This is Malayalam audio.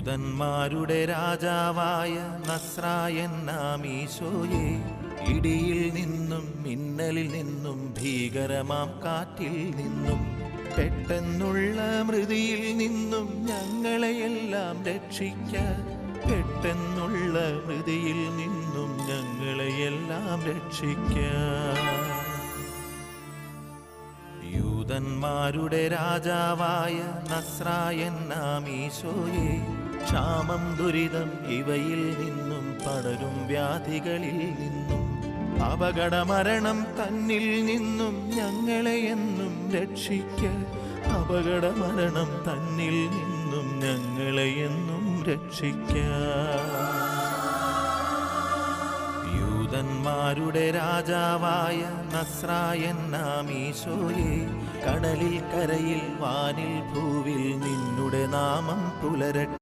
യൂദന്മാരുടെ രാജാവായ നസ്രായൻ നാം ഈശോയെ, ഇടിയിൽ നിന്നും മിന്നലിൽ നിന്നും ഭീകരമാം കാറ്റിൽ നിന്നും പെട്ടെന്നുള്ള മൃതിയിൽ നിന്നും ഞങ്ങളെയെല്ലാം രക്ഷിക്ക. പെട്ടെന്നുള്ള മൃതിയിൽ നിന്നും ഞങ്ങളെയെല്ലാം രക്ഷിക്ക. യൂദന്മാരുടെ രാജാവായ നസ്രായൻ നാം ഈശോയെ, ക്ഷാമം ദുരിതം ഇവയിൽ നിന്നും പടരും വ്യാധികളിൽ നിന്നും അപകടമരണം തന്നിൽ നിന്നും ഞങ്ങളെയെന്നും രക്ഷിക്ക. അപകടമരണം തന്നിൽ നിന്നും ഞങ്ങളെയെന്നും രക്ഷിക്ക. യൂദന്മാരുടെ രാജാവായ നസ്രായൻ നാം ഈശോയെ, കടലിൽ കരയിൽ വാനിൽ ഭൂവിൽ നിന്നുടെ നാമം പുലരട്ടെ.